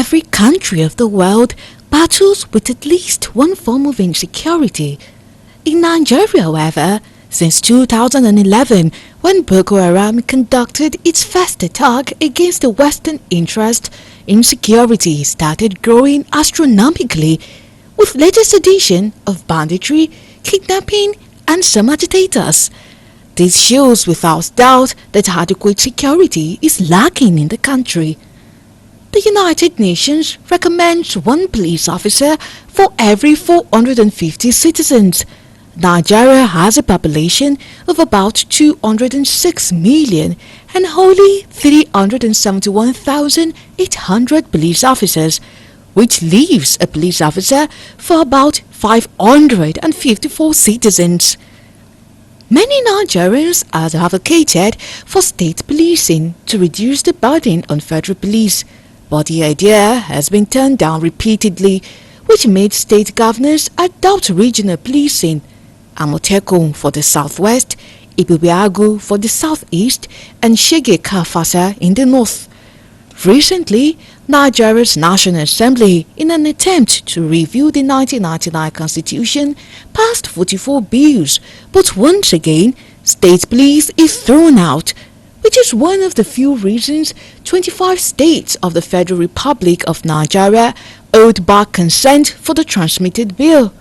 every country of the world battles with at least one form of insecurity. In Nigeria, however, since 2011, when Boko Haram conducted its first attack against the Western interest, insecurity started growing astronomically, with latest addition of banditry, kidnapping, and some agitators. This shows without doubt that adequate security is lacking in the country. The United Nations recommends one police officer for every 450 citizens. Nigeria has a population of about 206 million and only 371,800 police officers, which leaves a police officer for about 554 citizens. Many Nigerians have advocated for state policing to reduce the burden on federal police, but the idea has been turned down repeatedly, which made state governors adopt regional policing. Amotekun for the southwest, Ibibiagu for the southeast, and Shege Kafasa in the north. Recently, Nigeria's National Assembly, in an attempt to review the 1999 Constitution, passed 44 bills, but once again, state police is thrown out, which is one of the few reasons 25 states of the Federal Republic of Nigeria owed back consent for the transmitted bill.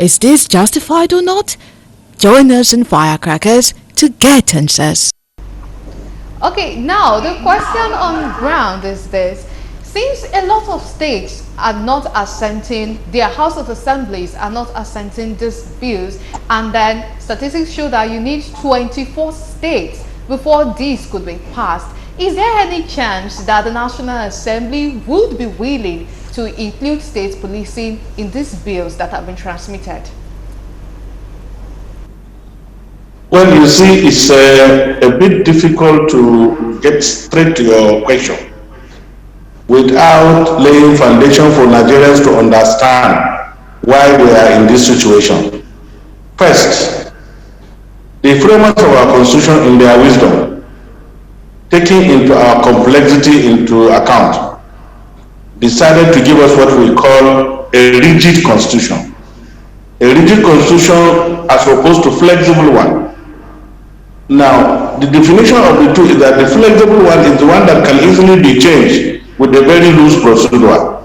Is this justified or not? Join us in Firecrakers to get answers. Okay, now the question on ground is this. Since a lot of states are not assenting, their House of Assemblies are not assenting these bills, and then statistics show that you need 24 states before these could be passed, is there any chance that the National Assembly would be willing to include state policing in these bills that have been transmitted? Well, you see, it's a bit difficult to get straight to your question without laying foundation for Nigerians to understand why we are in this situation. First, the framers of our constitution, in their wisdom, taking into our complexity into account, decided to give us what we call a rigid constitution. A rigid constitution as opposed to flexible one. Now, the definition of the two is that the flexible one is the one that can easily be changed with a very loose procedure.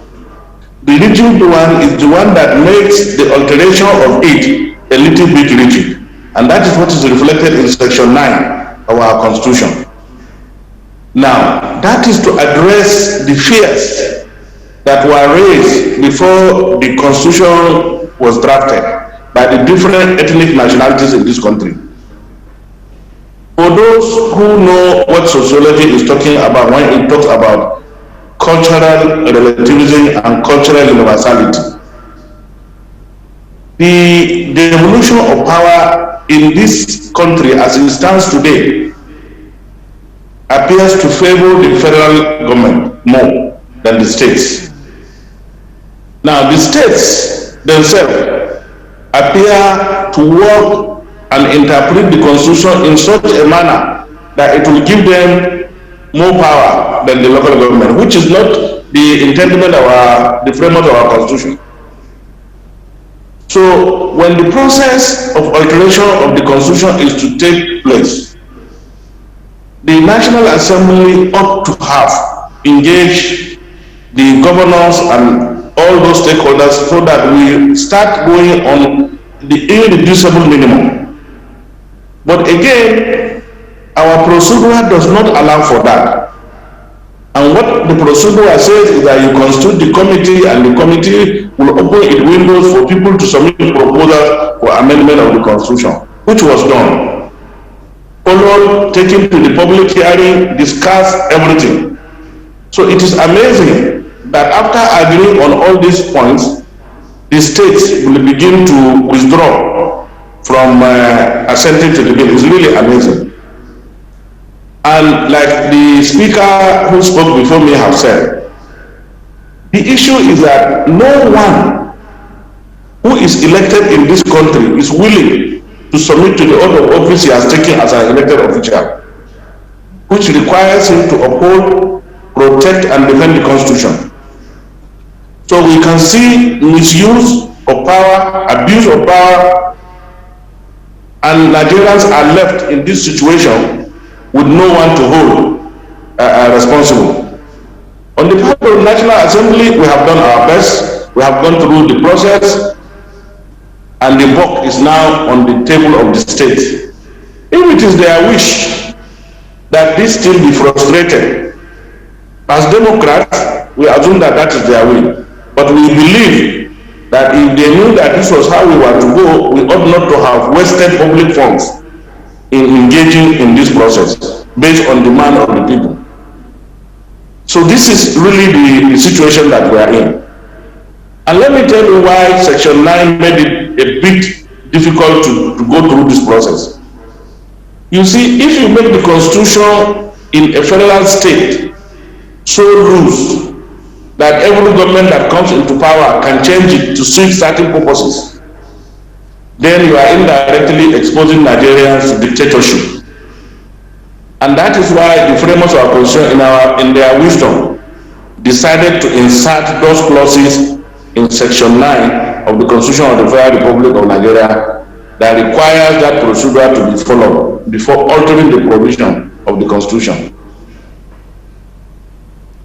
The rigid one is the one that makes the alteration of it a little bit rigid. And that is what is reflected in section 9 of our constitution. Now, that is to address the fears that were raised before the constitution was drafted by the different ethnic nationalities in this country. For those who know what sociology is talking about when it talks about cultural relativism and cultural universality, the evolution of power in this country as it stands today appears to favor the federal government more than the states. Now, the states themselves appear to work and interpret the constitution in such a manner that it will give them more power than the local government, which is not the intendment of the framework of our constitution. So when the process of alteration of the constitution is to take place, the National Assembly ought to have engaged the governors and all those stakeholders so that we start going on the irreducible minimum. But again, our procedure does not allow for that. And what the procedure says is that you constitute the committee, and the committee will open its windows for people to submit proposals for amendment of the constitution, which was done. Followed, taken to the public hearing, discuss everything. So it is amazing that after agreeing on all these points, the states will begin to withdraw from assenting to the bill. It's really amazing. And like the speaker who spoke before me have said, the issue is that no one who is elected in this country is willing to submit to the oath of office he has taken as an elected official, which requires him to uphold, protect, and defend the Constitution. So we can see misuse of power, abuse of power, and Nigerians are left in this situation with no one to hold responsible. On the part of the National Assembly, we have done our best. We have gone through the process, and the buck is now on the table of the state. If it is their wish that this still be frustrated, as Democrats, we assume that that is their will. But we believe that if they knew that this was how we were to go, we ought not to have wasted public funds in engaging in this process based on demand of the people. So this is really the situation that we are in. And let me tell you why Section 9 made it a bit difficult to go through this process. You see, if you make the Constitution in a federal state so loose that every government that comes into power can change it to suit certain purposes, then you are indirectly exposing Nigerians to dictatorship. And that is why the framers of our Constitution, in their wisdom, decided to insert those clauses in Section 9 of the Constitution of the Federal Republic of Nigeria that requires that procedure to be followed before altering the provision of the Constitution.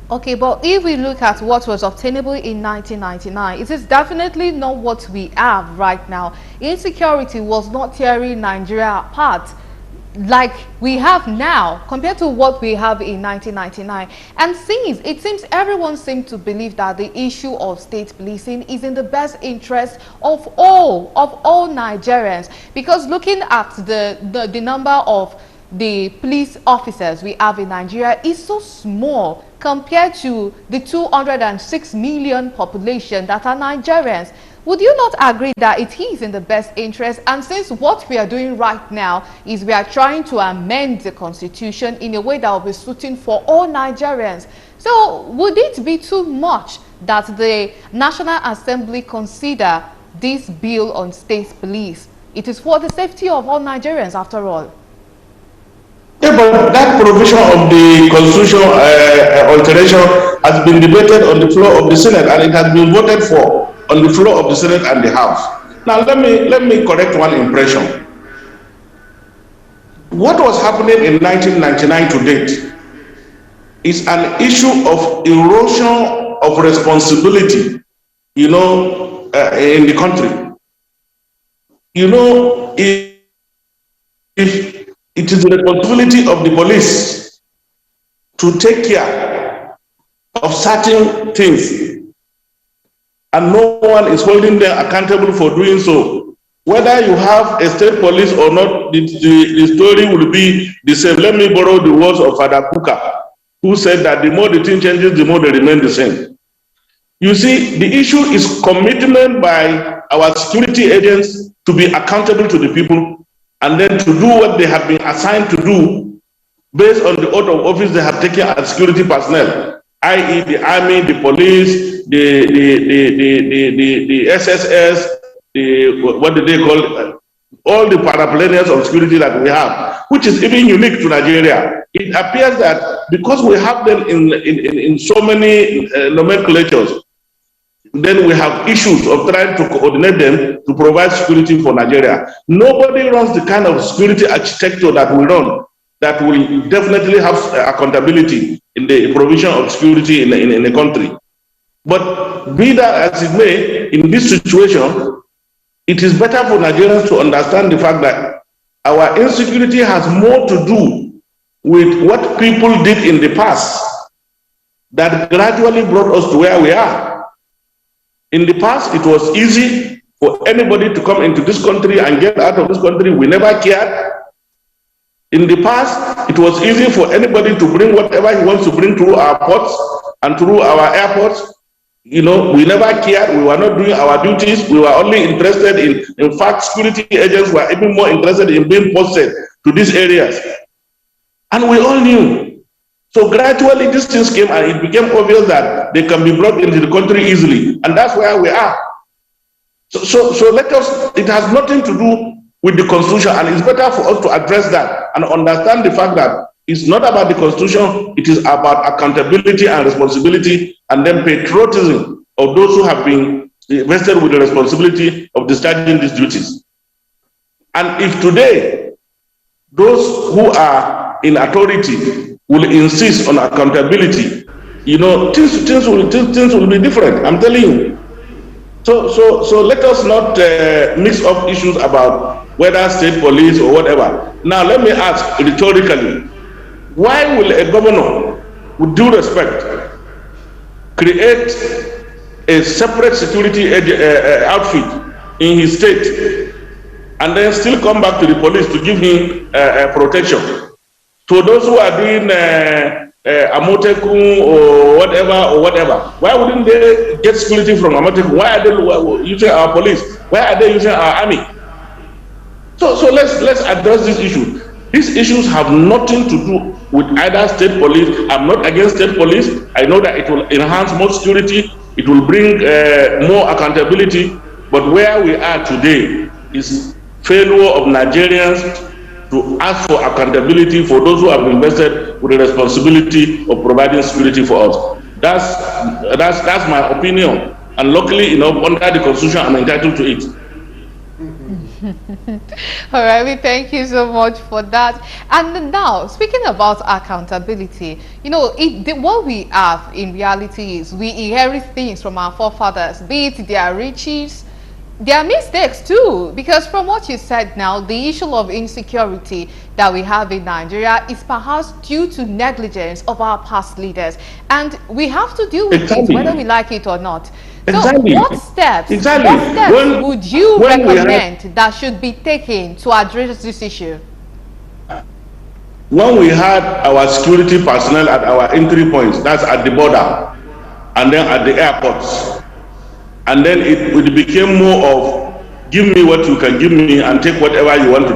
Okay, but if we look at what was obtainable in 1999, it is definitely not what we have right now. Insecurity was not tearing Nigeria apart like we have now compared to what we have in 1999. And since it seems everyone seems to believe that the issue of state policing is in the best interest of all Nigerians, because looking at the number of the police officers we have in Nigeria is so small compared to the 206 million population that are Nigerians. Would you not agree that it is in the best interest? And since what we are doing right now is we are trying to amend the Constitution in a way that will be suiting for all Nigerians, so would it be too much that the National Assembly consider this bill on state police? It is for the safety of all Nigerians after all. Yeah, but that provision of the Constitution alteration has been debated on the floor of the Senate, and it has been voted for on the floor of the Senate and the House. Now let me correct one impression. What was happening in 1999 to date is an issue of erosion of responsibility, in the country. If it is the responsibility of the police to take care of certain things, and no one is holding them accountable for doing so. Whether you have a state police or not, the story will be the same. Let me borrow the words of Father Kuka, who said that the more the thing changes, the more they remain the same. You see, the issue is commitment by our security agents to be accountable to the people and then to do what they have been assigned to do based on the oath of office they have taken as security personnel, i.e. the army, the police, the SSS, what do they call it? All the paraplanners of security that we have, which is even unique to Nigeria. It appears that because we have them in so many nomenclatures, then we have issues of trying to coordinate them to provide security for Nigeria. Nobody runs the kind of security architecture that we run that will definitely have accountability in the provision of security in a country. But be that as it may, in this situation, it is better for Nigerians to understand the fact that our insecurity has more to do with what people did in the past that gradually brought us to where we are. In the past, it was easy for anybody to come into this country and get out of this country. We never cared. In the past, it was easy for anybody to bring whatever he wants to bring through our ports and through our airports. We never cared. We were not doing our duties. We were only interested in fact, security agents were even more interested in being posted to these areas. And we all knew. So gradually these things came and it became obvious that they can be brought into the country easily. And that's where we are. So let us, it has nothing to do with the Constitution, and it's better for us to address that and understand the fact that it's not about the Constitution, it is about accountability and responsibility and then patriotism of those who have been vested with the responsibility of discharging these duties. And if today those who are in authority will insist on accountability, things will be different. I'm telling you. So let us not mix up issues about whether state police or whatever. Now let me ask rhetorically, why will a governor, with due respect, create a separate security outfit in his state and then still come back to the police to give him protection? To those who are doing Amotekun or whatever, why wouldn't they get security from Amotekun? Why are they using our police? Why are they using our army? So let's address this issue. These issues have nothing to do with either state police. I'm not against state police. I know that it will enhance more security. It will bring more accountability. But where we are today is failure of Nigerians to ask for accountability for those who have invested with the responsibility of providing security for us. That's my opinion. And luckily, under the Constitution, I'm entitled to it. All right, we thank you so much for that. And now, speaking about accountability, what we have in reality is we inherit things from our forefathers, be it their riches, their mistakes too, because from what you said now, the issue of insecurity that we have in Nigeria is perhaps due to negligence of our past leaders, and we have to deal with it whether we like it or not. Exactly. So what steps would you recommend that should be taken to address this issue? When we had our security personnel at our entry points, that's at the border and then at the airports, and then it became more of give me what you can give me and take whatever you want to